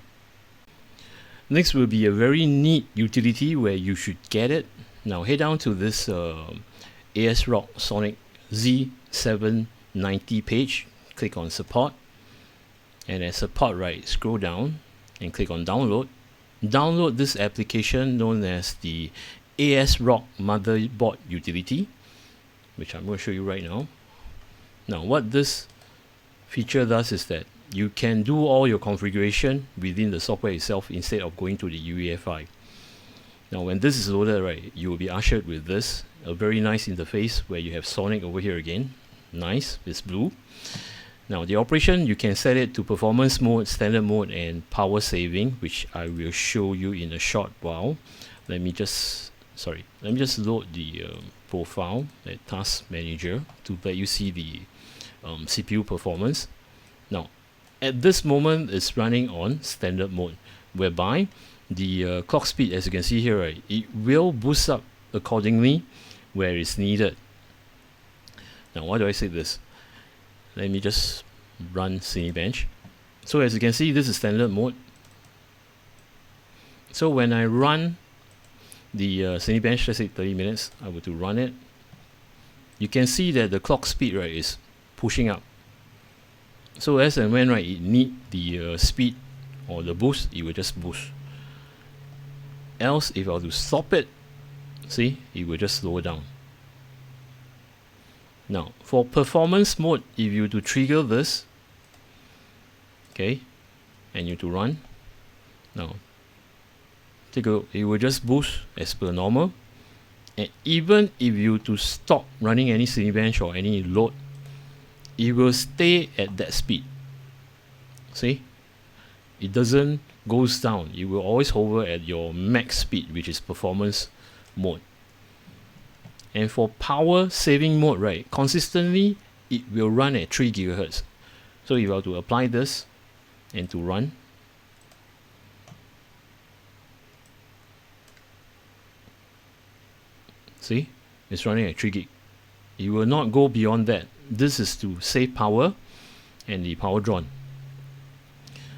Next will be a very neat utility where you should get it. Now head down to this ASRock Z790 page, click on support, and at support, right, scroll down and click on download. Download this application known as the ASRock Motherboard utility, which I'm going to show you right now. Now what this feature does is that you can do all your configuration within the software itself instead of going to the UEFI. Now when this is loaded, right, you will be ushered with this, a very nice interface where you have Sonic over here again. Nice, it's blue. Now the operation, you can set it to performance mode, standard mode and power saving, which I will show you in a short while. Let me just load the profile at task manager to let you see the CPU performance. Now at this moment it's running on standard mode, whereby the clock speed, as you can see here, right, it will boost up accordingly where it's needed. Now why do I say this? Let me just run Cinebench. So as you can see, this is standard mode. So when I run the Cinebench, let's say 30 minutes, I were to run it, you can see that the clock speed, right, is pushing up. So as and when, right, it need the speed or the boost, it will just boost. Else, if I were to stop it, see, it will just slow down. Now for performance mode, if you were to trigger this, okay, and you to run, now take a look, it will just boost as per normal. And even if you to stop running any Cinebench or any load, it will stay at that speed. See, it doesn't goes down, it will always hover at your max speed, which is performance mode. And for power saving mode, right, consistently it will run at 3 GHz. So if I were to apply this and to run, see, it's running at 3 gig. It will not go beyond that. This is to save power and the power drawn.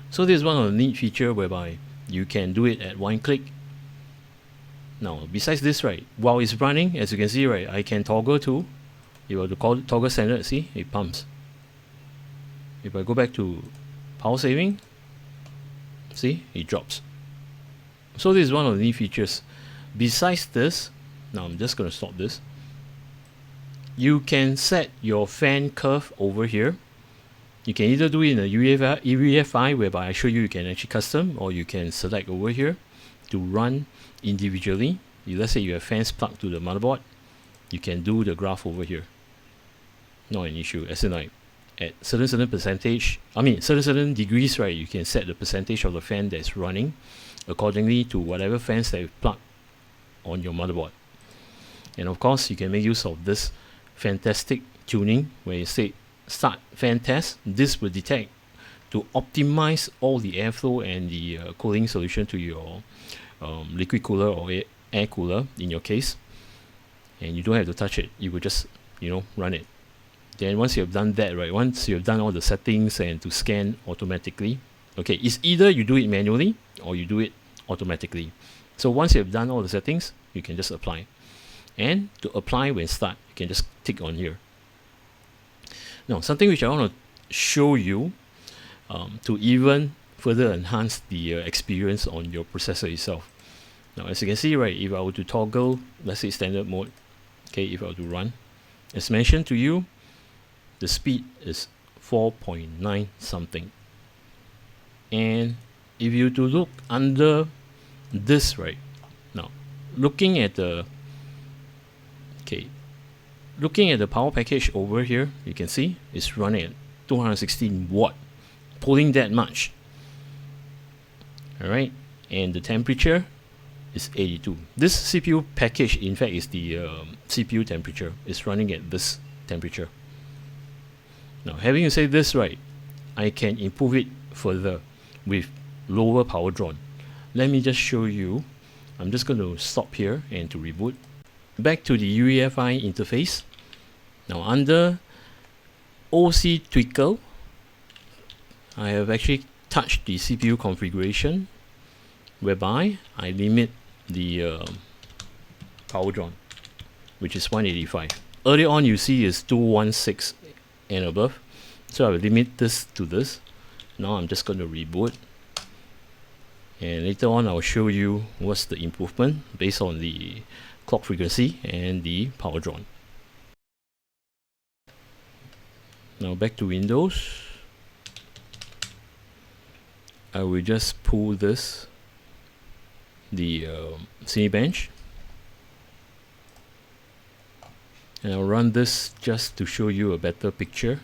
So this is one of the neat feature whereby you can do it at one click. Now besides this, right, while it's running, as you can see, right, I can toggle to, if I were to toggle standard, see, it pumps. If I go back to power saving, see, it drops. So this is one of the neat features. Besides this, now I'm just going to stop this. You can set your fan curve over here. You can either do it in a UEFI, whereby I show you can actually custom, or you can select over here to run individually. Let's say you have fans plugged to the motherboard, you can do the graph over here. Not an issue. As in, like, at certain percentage, certain degrees, right, you can set the percentage of the fan that's running accordingly to whatever fans that you plug on your motherboard. And of course, you can make use of this fantastic tuning where you say start fan test. This will detect to optimize all the airflow and the cooling solution to your liquid cooler or air cooler in your case, and you don't have to touch it. You will just, you know, run it. Then once you have done that, right, once you have done all the settings and to scan automatically, okay, it's either you do it manually or you do it automatically. So once you have done all the settings, you can just apply. And to apply when start, you can just tick on here. Now, something which I want to show you to even further enhance the experience on your processor itself. Now, as you can see, right, if I were to toggle, let's say standard mode, okay, if I were to run, as mentioned to you, the speed is 4.9 something. And if you to look under this, right, now looking at the power package over here, you can see it's running at 216 watt, pulling that much. All right, and the temperature is 82. This CPU package, in fact, is the CPU temperature. It's running at this temperature. Now, having said this, right, I can improve it further with lower power drawn. Let me just show you. I'm just going to stop here and to reboot. Back to the UEFI interface. Now, under OC Tweaker, I have actually touched the CPU configuration, whereby I limit the power drawn, which is 185. Earlier on, you see is 216 and above, so I will limit this to this. Now I'm just going to reboot, and later on I'll show you what's the improvement based on the clock frequency and the power drawn. Now back to Windows, I will just pull this, the Cinebench, and I'll run this just to show you a better picture.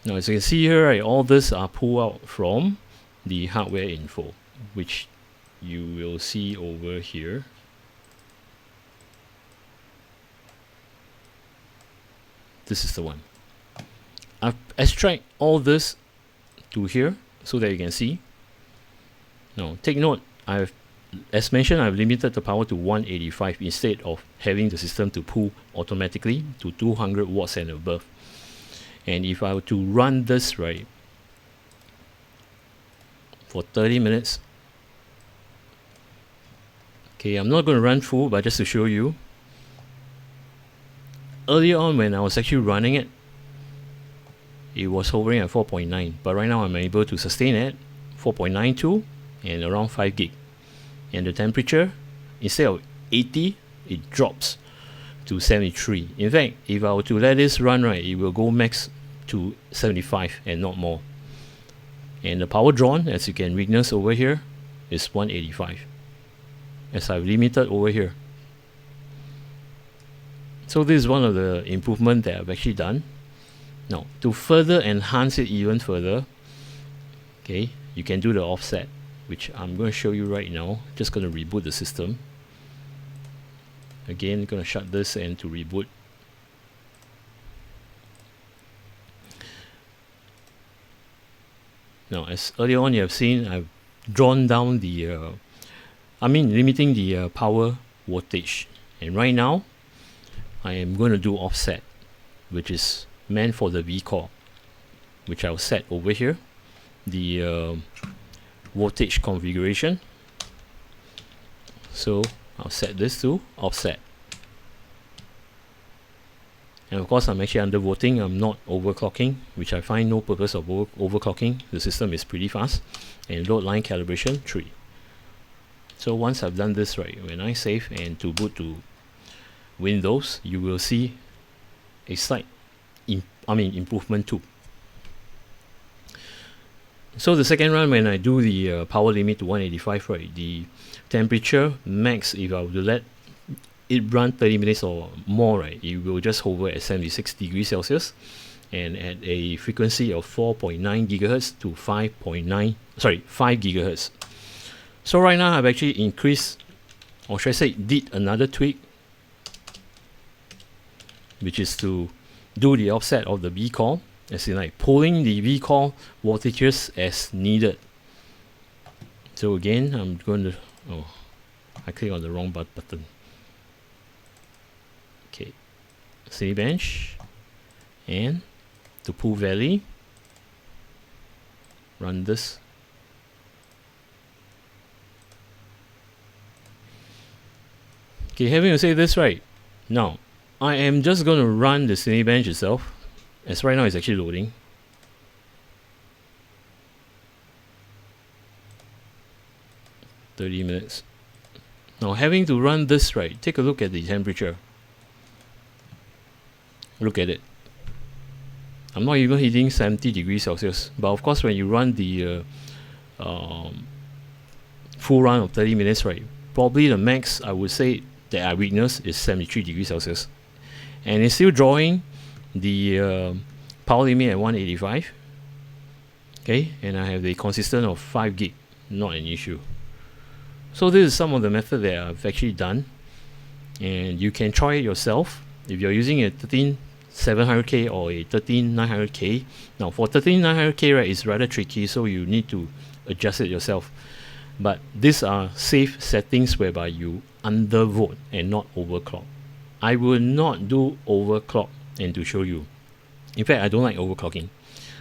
Now, as you can see here, right, all this are pulled out from the hardware info, which you will see over here. This is the one. I've extracted all this to here so that you can see. Now, take note, as mentioned, I've limited the power to 185 instead of having the system to pull automatically to 200 watts and above. And if I were to run this, right, for 30 minutes, okay, I'm not going to run full, but just to show you. Earlier on, when I was actually running it, it was hovering at 4.9, but right now I'm able to sustain it 4.92 and around 5 gig. And the temperature, instead of 80, it drops to 73. In fact, if I were to let this run, right, it will go max to 75 and not more. And the power drawn, as you can witness over here, is 185, as I've limited over here. So this is one of the improvements that I've actually done. Now, to further enhance it even further, okay, you can do the offset, which I'm going to show you right now. Just going to reboot the system. Again, going to shut this and to reboot. Now, as earlier on you have seen, I've drawn down the, limiting the power voltage. And right now, I am going to do offset, which is meant for the vcore, which I'll set over here. The voltage configuration. So I'll set this to offset. And of course, I'm actually undervolting. I'm not overclocking, which I find no purpose of overclocking. The system is pretty fast. And load line calibration 3. So once I've done this, right, when I save and to boot to Windows, you will see a slight improvement too. So the second run, when I do the power limit to 185, right, the temperature max, if I were to let it run 30 minutes or more, right, it will just hover at 76 degrees Celsius and at a frequency of 4.9 gigahertz to 5 gigahertz. So right now I've actually increased, or should I say did another tweak, which is to do the offset of the vcore, as in like pulling the vcore voltages as needed. So again, I'm going to, oh, I click on the wrong button. Okay, Cinebench, and to pull valley, run this. Okay, having to say this, right, now I am just going to run the Cinebench itself, as right now it's actually loading. "30 minutes. Now having to run this, right, take a look at the temperature. Look at it. I'm not even hitting 70 degrees Celsius, but of course when you run the full run of 30 minutes, right, probably the max I would say that I witness is 73 degrees Celsius, and it's still drawing the power limit at 185. Okay, and I have the consistent of 5 gig, not an issue. So this is some of the method that I've actually done, and you can try it yourself if you're using a 13700K or a 13900K. Now for 13900K, right, it's rather tricky, so you need to adjust it yourself. But these are safe settings whereby you undervolt and not overclock. I will not do overclock, and to show you. In fact, I don't like overclocking.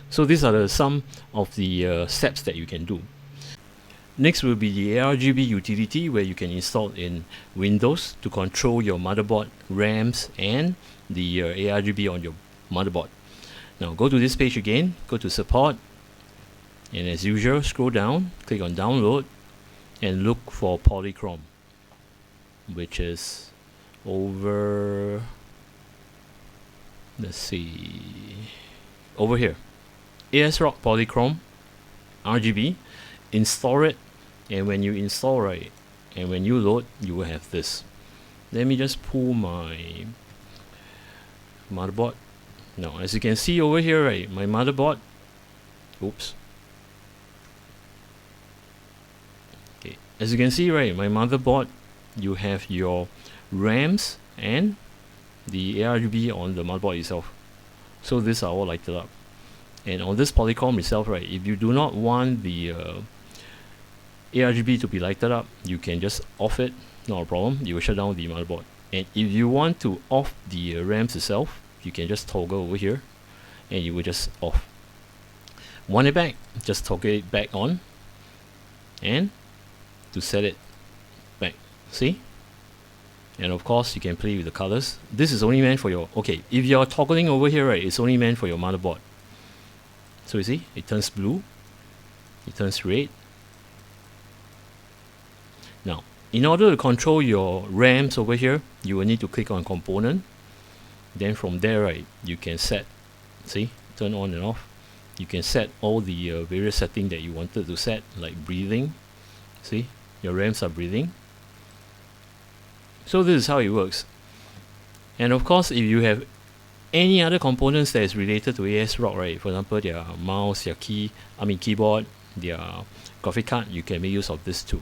So these are some of the steps that you can do. Next will be the ARGB utility, where you can install in Windows to control your motherboard, RAMs, and the ARGB on your motherboard. Now go to this page again, go to support, and as usual scroll down, click on download, and look for Polychrome, which is over, let's see, over here, ASRock Polychrome RGB. Install it, and when you install, right, and when you load, you will have this. Let me just pull my motherboard. Now as you can see over here, right, my motherboard, oops, okay, as you can see, right, my motherboard, you have your RAMs and the ARGB on the motherboard itself. So these are all lighted up, and on this Polychrome itself, right, if you do not want the ARGB to be lighted up, you can just off it, not a problem. You will shut down the motherboard. And if you want to off the RAMs itself, you can just toggle over here, and you will just off. Want it back, just toggle it back on, and to set it back, see? And of course you can play with the colors. This is only meant for your, okay, if you're toggling over here, right, it's only meant for your motherboard. So you see, it turns blue, it turns red. Now, in order to control your RAMs over here, you will need to click on component. Then from there, right, you can set, see, turn on and off. You can set all the various settings that you wanted to set, like breathing. See, your RAMs are breathing. So this is how it works. And of course, if you have any other components that is related to ASRock, right, for example, their mouse, their keyboard, their graphic card, you can make use of this too.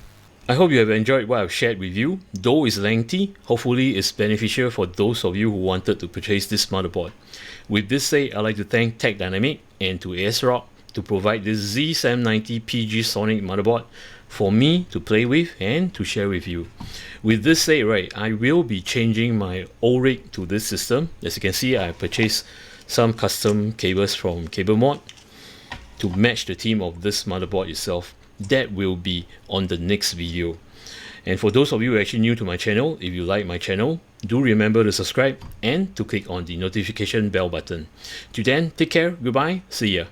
I hope you have enjoyed what I've shared with you. Though it's lengthy, hopefully it's beneficial for those of you who wanted to purchase this motherboard. With this said, I'd like to thank Tech Dynamic and to ASRock to provide this Z790 PG Sonic motherboard for me to play with and to share with you. With this said, right, I will be changing my old rig to this system. As you can see, I purchased some custom cables from CableMod to match the theme of this motherboard itself. That will be on the next video. And for those of you who are actually new to my channel, if you like my channel, do remember to subscribe and to click on the notification bell button. Till then, take care, goodbye, see ya.